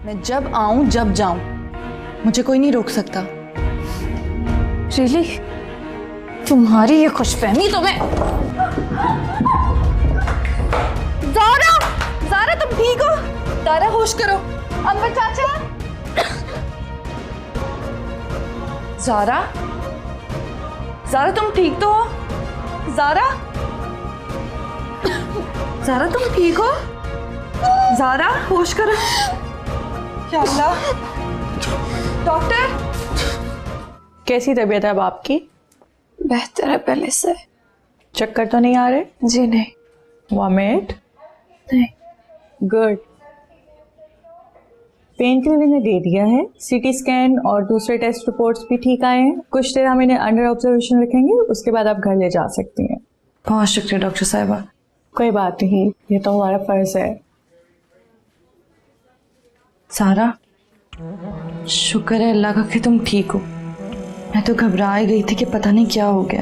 मैं जब आऊं जब जाऊं, मुझे कोई नहीं रोक सकता। रियली? तुम्हारी ये खुशफहमी तो मैं। ज़ारा, ज़ारा तुम ठीक हो? तारा होश करो। अम्बर चाचा। ज़ारा, ज़ारा तुम ठीक तो हो? ज़ारा, ज़ारा तुम ठीक हो? ज़ारा होश करो। या अल्लाह। डॉक्टर, कैसी तबीयत है अब आपकी? बेहतर है पहले से। चक्कर तो नहीं आ रहे? जी नहीं। वॉमिट? नहीं। गुड। पेन किलर इन्हें दे दिया है, सीटी स्कैन और दूसरे टेस्ट रिपोर्ट्स भी ठीक आए हैं। कुछ देर हम इन्हें अंडर ऑब्जर्वेशन रखेंगे, उसके बाद आप घर ले जा सकती हैं। बहुत शुक्रिया डॉक्टर साहिबा। कोई बात नहीं, ये तो हमारा फर्ज है। सारा, शुक्र है अल्लाह का कि तुम ठीक हो। मैं तो घबरा ही गई थी कि पता नहीं क्या हो गया।